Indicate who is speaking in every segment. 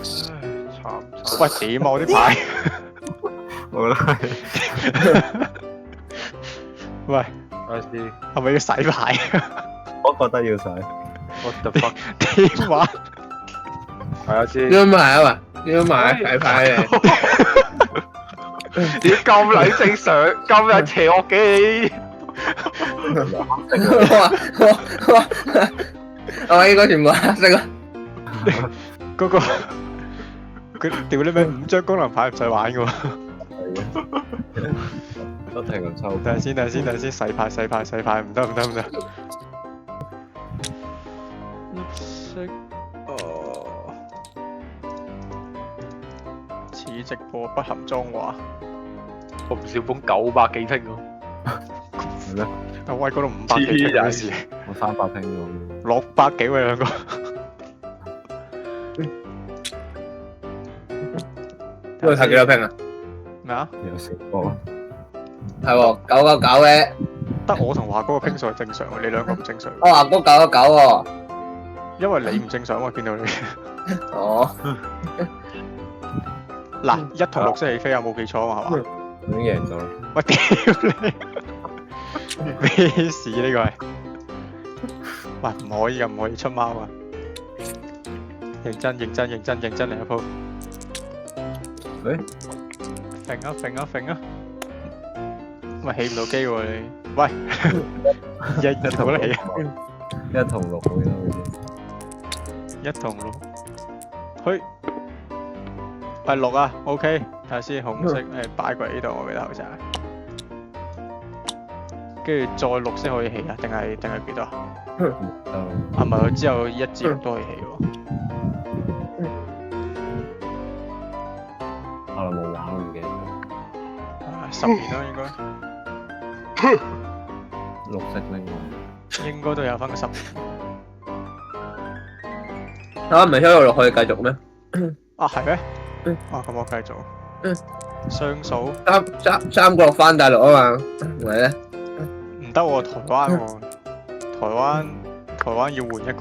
Speaker 1: 慘。
Speaker 2: 喂，點啊我啲牌？
Speaker 3: 我覺得係
Speaker 2: 喂，
Speaker 1: 睇下先
Speaker 2: 係咪要洗牌？
Speaker 3: 我覺得要洗。
Speaker 1: ，what the fuck？
Speaker 2: 點玩？
Speaker 1: 睇下先。
Speaker 4: 要買啊嘛，要買睇牌嘅。
Speaker 1: 點咁撚正常，咁撚邪惡嘅你？
Speaker 4: 我應該全部黑色啊！
Speaker 2: 嗰個佢屌你咩5張功能牌唔使玩嘅喎。
Speaker 3: 不停咁抽。
Speaker 2: 等陣先，洗牌，唔得。綠色，此直播不含髒話。
Speaker 1: 我唔少本900幾拼喎。
Speaker 3: 係咩？
Speaker 2: 阿威嗰度500幾拼嘅事
Speaker 3: 我300拼咗。
Speaker 2: ，600幾喎兩個。
Speaker 4: 喂，睇幾多拼啊？
Speaker 2: 咩啊？
Speaker 3: 有食過。
Speaker 4: 係喎，999嘅。
Speaker 2: 得我同華哥嘅拼數係正常喎，你兩個唔正常。
Speaker 4: 我話嗰999喎。
Speaker 2: 因為你唔正常，我見到你。
Speaker 4: 哦。
Speaker 2: 嗱，1同6先起飛啊，冇記錯啊嘛，係嘛？
Speaker 3: 已經贏咗啦。
Speaker 2: 喂，屌你！咩事呢個係？喂，唔可以㗎，唔可以出貓啊！認真嚟一鋪。
Speaker 3: 誒，
Speaker 2: 揈啊！喂，起唔到機喎你。喂，日冇得起啊
Speaker 3: 1同6好啦，好似。
Speaker 2: ！1同6，去。喂6啊 ，OK，睇下先，紅色擺過嚟呢度，我記得好似係。跟住再6先可以起啊？定係幾多啊？係咪佢之後1至6都可以起喎？
Speaker 3: 可能冇玩，我唔記得咗。
Speaker 2: 10年啦應該。
Speaker 3: 綠色拎喎。
Speaker 2: 應該都有翻個10年。
Speaker 4: 啊，唔係一路落去繼續咩？
Speaker 2: 啊，係咩？啊，咁我繼續。雙數
Speaker 4: 三個翻大陸啊嘛，係咪咧？
Speaker 2: 唔得喎，台灣喎，台灣要換一個。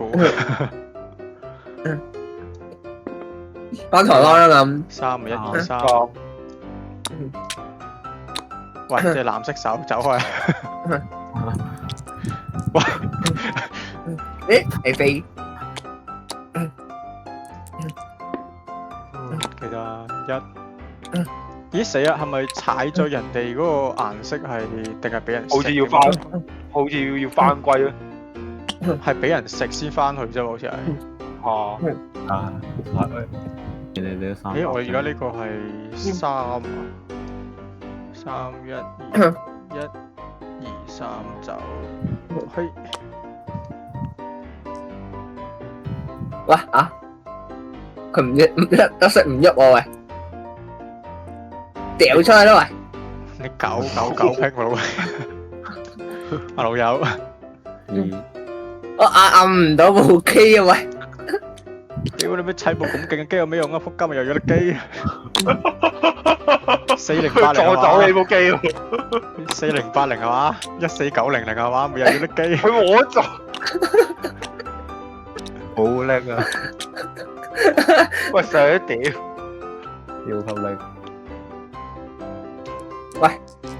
Speaker 4: 翻台灣啦咁。
Speaker 2: 3 1 2 3。喂，隻藍色手走開。
Speaker 4: 誒，你飛。
Speaker 2: 記得1。咦死啦！係咪踩咗人哋嗰個顏色係定係俾人食？
Speaker 1: 好似要翻歸啊！
Speaker 2: 係俾人食先翻去啫喎，好似係。
Speaker 3: 啊，你都3。
Speaker 2: 咦，我而家呢個係3啊，3 1 2 1 2 3走，嘿。
Speaker 4: 喂啊！佢唔喐，得色唔喐喎喂！掉出去啦喂！
Speaker 2: 你999拼喎老，阿老友。
Speaker 4: 我按唔到部機啊喂！
Speaker 2: 屌你咩砌部咁勁嘅機有咩用啊？仆街咪又有得機。4080
Speaker 1: 坐走你部機喎
Speaker 2: 4080係嘛？14900係嘛？咪又有得機。
Speaker 1: 佢我做。
Speaker 3: 好叻啊！
Speaker 1: 喂，上一屌！
Speaker 3: 超級叻。
Speaker 4: 喂，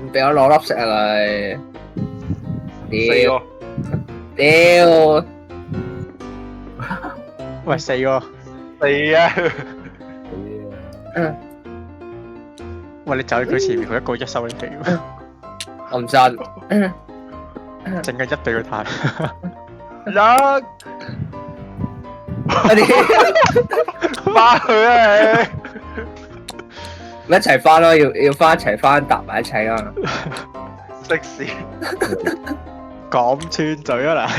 Speaker 4: 唔俾我攞粒石啊佢！屌！屌！
Speaker 2: 喂4個。
Speaker 1: 係啊！
Speaker 2: 喂你走去佢前面，佢一個1收你皮喎。
Speaker 4: 我唔信。
Speaker 2: 淨係1對佢太。
Speaker 1: 一翻去啊
Speaker 4: 咪一齊翻咯，要翻一齊翻搭埋一齊啊！
Speaker 1: 你！食屎！
Speaker 2: 咁串嘴啊嗱！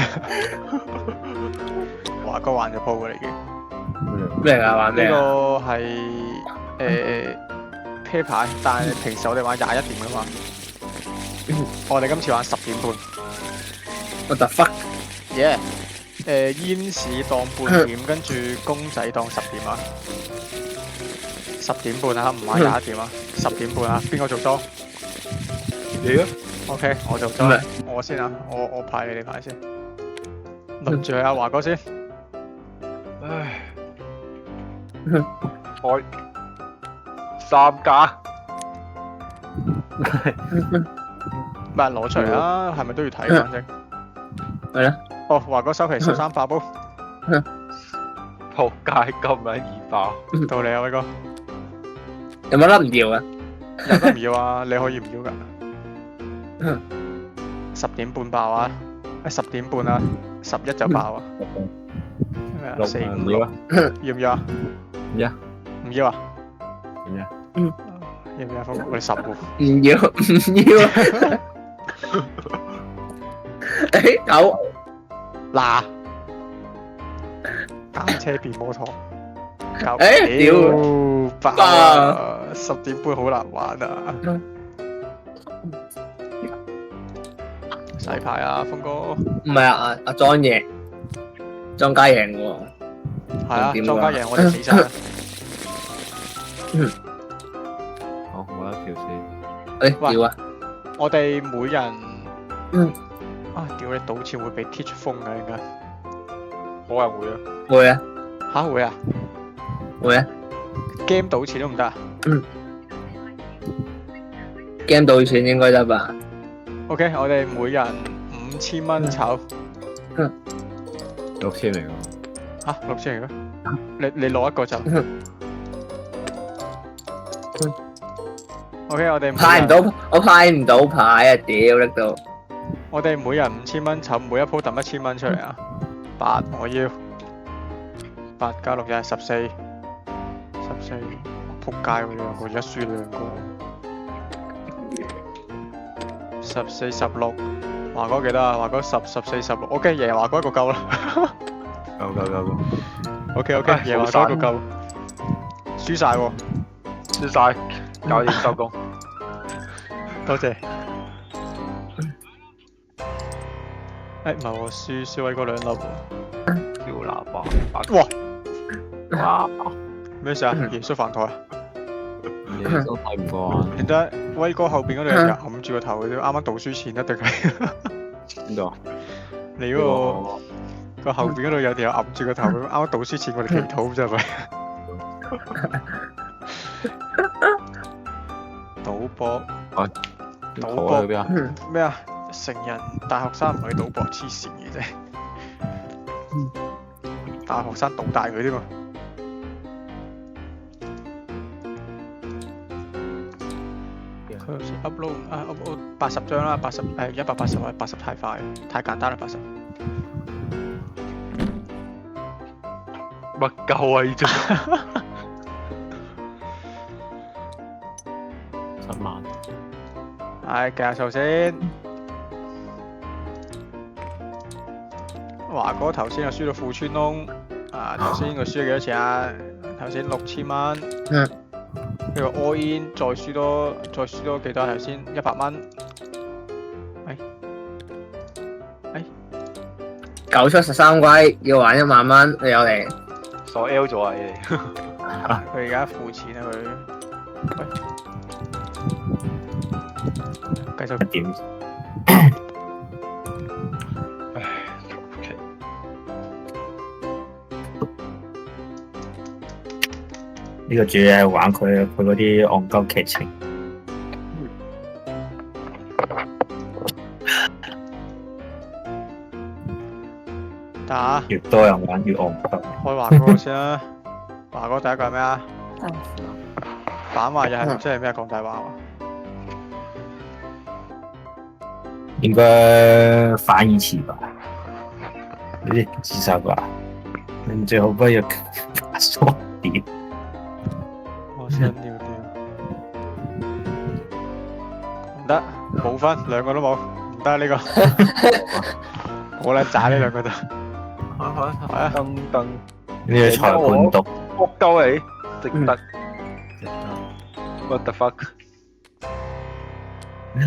Speaker 2: 華哥玩咗鋪㗎啦已經。
Speaker 4: 咩啊？玩咩
Speaker 2: 呢
Speaker 4: 啊？
Speaker 2: 個係啤牌，但係平時我哋玩21點㗎嘛。我哋今次玩10點半。
Speaker 4: What the fuck？
Speaker 2: Yeah。煙市當半點，跟住公仔當10點啊！10點半啊，唔係21點啊！10點半啊，邊個做多？
Speaker 1: 你啊
Speaker 2: ？OK，我做多。我先啊，我派你哋牌先。輪住阿華哥先。
Speaker 1: 唉，開3加，
Speaker 2: 唔係攞出嚟啊，係咪都要睇？反正
Speaker 4: 係啦，
Speaker 2: 哦，華哥收皮13爆煲，
Speaker 1: 仆街咁撚易爆，
Speaker 2: 到你啊，威哥，
Speaker 4: 有冇得唔要啊？
Speaker 2: 有得唔要啊？你可以唔要㗎。10點半爆啊！10點半啊，11就爆啊！咩啊？4、5、6
Speaker 3: 唔要啊？
Speaker 2: 要唔要啊？
Speaker 3: 唔要，
Speaker 2: 唔要啊？
Speaker 3: 唔要。
Speaker 2: 要唔要啊？峰哥，我哋10喎。
Speaker 4: 唔要唔要啊！誒9
Speaker 2: 嗱，單車變摩托，搞
Speaker 4: 誒
Speaker 2: 爆啊！10點半好難玩啊！洗牌啊，峰哥，
Speaker 4: 唔係啊，阿莊贏，莊家贏喎。
Speaker 2: 係啊，
Speaker 4: 點㗎
Speaker 2: 莊家贏我哋死晒啦！
Speaker 3: 好，我一條線。
Speaker 2: 喂
Speaker 4: 屌啊！
Speaker 2: 我哋每人，
Speaker 4: 嗯
Speaker 2: 啊，屌你賭錢會俾 teach 封㗎應該，
Speaker 1: 可能會啊。
Speaker 4: 會啊
Speaker 2: 嚇會啊
Speaker 4: 會啊
Speaker 2: ？game 賭錢都唔得啊
Speaker 4: ，game 到錢應該得吧？
Speaker 2: ？OK，我哋每人5000蚊炒
Speaker 3: 6000嚟㗎。
Speaker 2: 嚇6000嚟嘅，你攞一個就。OK，我哋
Speaker 4: 派唔到，我派唔到牌啊！屌拎到，
Speaker 2: 我哋每人5000蚊籌，每一鋪抌1000蚊出嚟啊！8我要8加6就係14，仆街喎你兩個，而家輸兩個。14、16，華哥幾多啊？華哥10、14、16。OK，贏華哥一個夠啦。
Speaker 3: 夠。
Speaker 2: OK，贏華哥一個夠。輸晒喎，
Speaker 1: 輸晒，搞掂收工。
Speaker 2: 多謝。誒唔係喎，輸威哥2粒喎。
Speaker 1: 跳喇叭。
Speaker 2: 哇！
Speaker 1: 哇！
Speaker 2: 咩事啊？耶穌飯台啊？
Speaker 3: 嘢都睇唔過眼。
Speaker 2: 點解威哥後邊嗰兩日揞住個頭嘅啫？啱啱讀書前一定係
Speaker 3: 邊度啊？
Speaker 2: 你嗰個後邊嗰度有條友揞住個頭，啱啱讀書前我哋祈禱啫咪？賭博，
Speaker 3: 賭博去邊啊？
Speaker 2: 咩啊？成人大學生唔可以賭博，黐線嘅啫。大學生賭大佢添嘛。佢好似 upload 80張啦，180或者80太快，太簡單啦80。
Speaker 1: 乜鳩啊？呢張
Speaker 3: 7萬。
Speaker 2: 計下數先。華哥頭先又輸到褲穿窿，頭先佢輸咗幾多錢啊？頭先6000蚊。跟住 all in，再輸多幾多？頭先100蚊。
Speaker 4: 9出13歸，要玩1萬蚊，你有嚟？
Speaker 1: 鎖 L 咗啊！你哋
Speaker 2: 佢而家付錢啊佢。繼續。
Speaker 3: 點？
Speaker 5: 呢個主要係玩佢嗰啲戇鳩劇情。
Speaker 2: 打。
Speaker 5: 越多人玩越戇鳩。
Speaker 2: 開華哥先啦。華哥第一個係咩啊？反話又係唔知係咩講大話喎。
Speaker 5: 應該反義詞吧？有啲自殺吧？你最好不要發錯點。
Speaker 2: 我想尿尿。唔得，冇分，兩個都冇，唔得呢個。好撚渣呢兩個都。係啊。
Speaker 1: 噔。
Speaker 5: 呢個裁判讀。
Speaker 1: 撲鳩你，值得。What the fuck？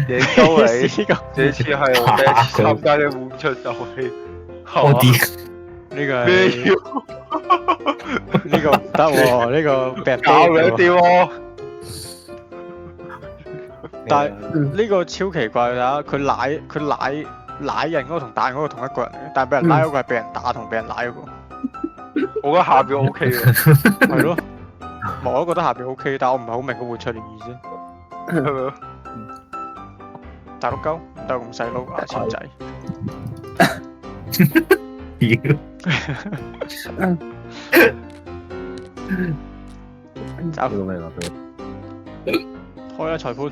Speaker 1: 贏鳩你，這次係我第一次參加嘅換出遊戲。
Speaker 5: 我啲
Speaker 2: 呢個
Speaker 1: 咩
Speaker 2: 係呢個唔得喎，呢個俾人
Speaker 1: 搞兩啲喎。
Speaker 2: 但係呢個超奇怪㗎，佢舐人嗰個同打人嗰個同一個人嚟嘅，但係俾人拉嗰個係俾人打同俾人舐嗰個。
Speaker 1: 我覺得下邊 OK 嘅，
Speaker 2: 係咯，我都覺得下邊 OK，但我唔係好明個換出嚟意思。
Speaker 1: 係咪？
Speaker 2: 大陸鳩唔得咁細佬牙籤仔。走，
Speaker 3: 呢個咩嚟㗎？
Speaker 2: 開啊裁判。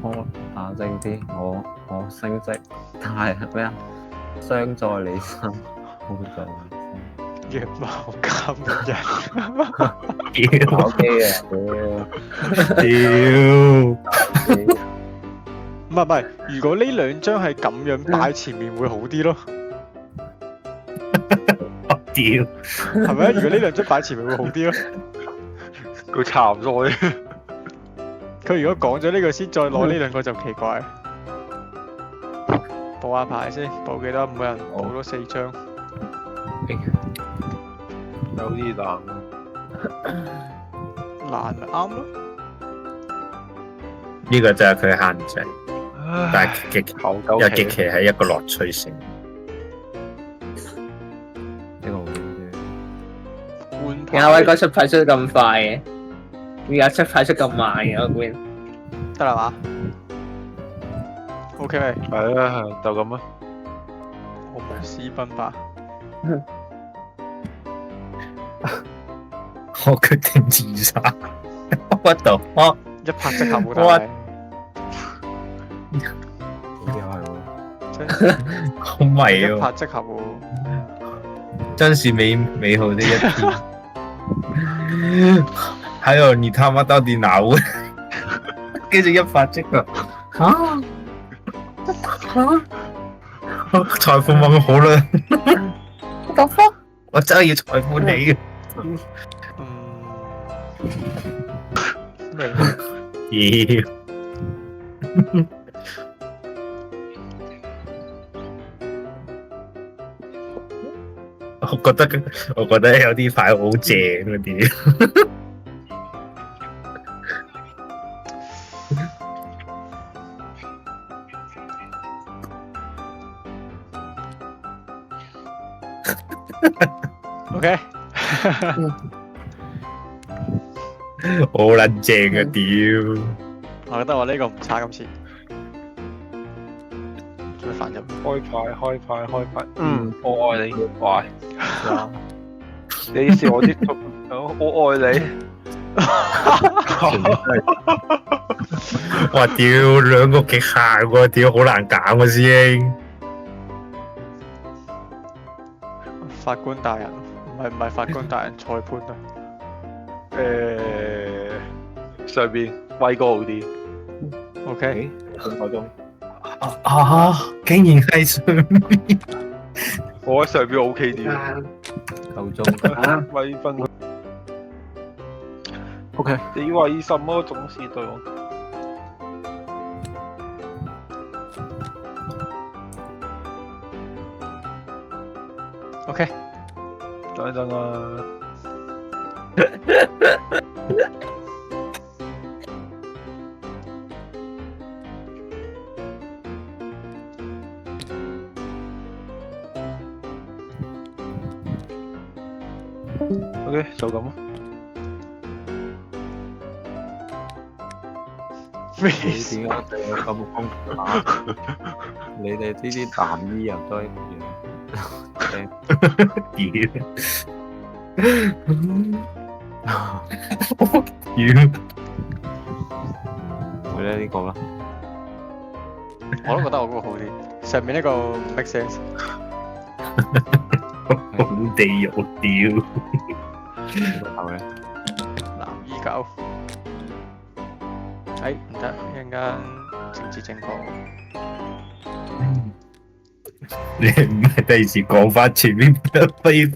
Speaker 3: 我冷靜啲，我升職，但係咩啊？傷在你身，好在你
Speaker 2: 羊毛監人。
Speaker 3: 身。
Speaker 5: 屌
Speaker 3: 搞基嘅，
Speaker 5: 屌！
Speaker 2: 唔係，如果呢兩張係咁樣擺前面會好啲咯，
Speaker 5: 屌！
Speaker 2: 係咪？如果呢兩張擺前面會好啲咯。
Speaker 1: 佢差唔多嘅。
Speaker 2: 佢如果講咗呢個先，再攞呢兩個就奇怪。報下牌先，報幾多？每人報多4張。
Speaker 1: 有啲難。
Speaker 2: 難咪啱咯。
Speaker 5: 呢個就係佢限制，但係極
Speaker 1: 後
Speaker 5: 有
Speaker 1: 九期，
Speaker 5: 極其係一個樂趣性。
Speaker 3: 呢個好啲
Speaker 2: 換
Speaker 4: 點解威哥
Speaker 2: 牌
Speaker 4: 出牌出得咁快嘅？點解出牌出咁慢嘅？我估
Speaker 2: 得啦嘛？OK 未？
Speaker 1: 係啊，就咁啊。
Speaker 2: 我無私奔吧。
Speaker 5: 我決定自殺。What the fuck？
Speaker 2: 一拍即合喎，但
Speaker 5: 哇
Speaker 2: 係
Speaker 3: 好啲係喎。
Speaker 2: 真係
Speaker 5: 好迷
Speaker 2: 一
Speaker 5: 哦，
Speaker 2: 拍即合喎。
Speaker 5: 真是美好的一天。還有你他媽到底哪位？跟住一發即合。裁判問我好啦。What the fuck？我真係要裁判你嘅。
Speaker 2: 咩？
Speaker 5: 妖！我覺得有啲牌好正嗰啲。
Speaker 2: OK，
Speaker 5: 好撚正啊！屌！
Speaker 2: 我覺得我呢個唔差今次。做咩煩人？
Speaker 1: 開牌。我愛你，喂。你是我的我愛你。
Speaker 5: 哇！屌，兩個極限喎，屌好難揀喎，師兄。
Speaker 2: 法官大人，唔係法官大人，裁判啊。
Speaker 1: 上邊威哥好啲。
Speaker 2: OK，
Speaker 1: 半個鐘。
Speaker 5: 竟然係上面。
Speaker 1: 我喺上邊 OK 啲。
Speaker 3: 夠鐘。
Speaker 1: 威分。
Speaker 3: OK。
Speaker 1: 你為什麼總是對我？
Speaker 2: OK，
Speaker 1: 等一陣啊！OK，就咁啊！
Speaker 2: 咩
Speaker 3: 你
Speaker 2: 事？
Speaker 3: 點解對我咁兇啊？你哋呢啲男醫又都一樣。會咧呢個啦，
Speaker 2: 我都覺得我嗰個好啲，上面呢個唔 make sense。
Speaker 5: 好地獄屌！
Speaker 3: 呢個頭咧，
Speaker 2: 男醫狗，唔得，一陣間政治正確。
Speaker 5: 你唔係第二時講翻前面飛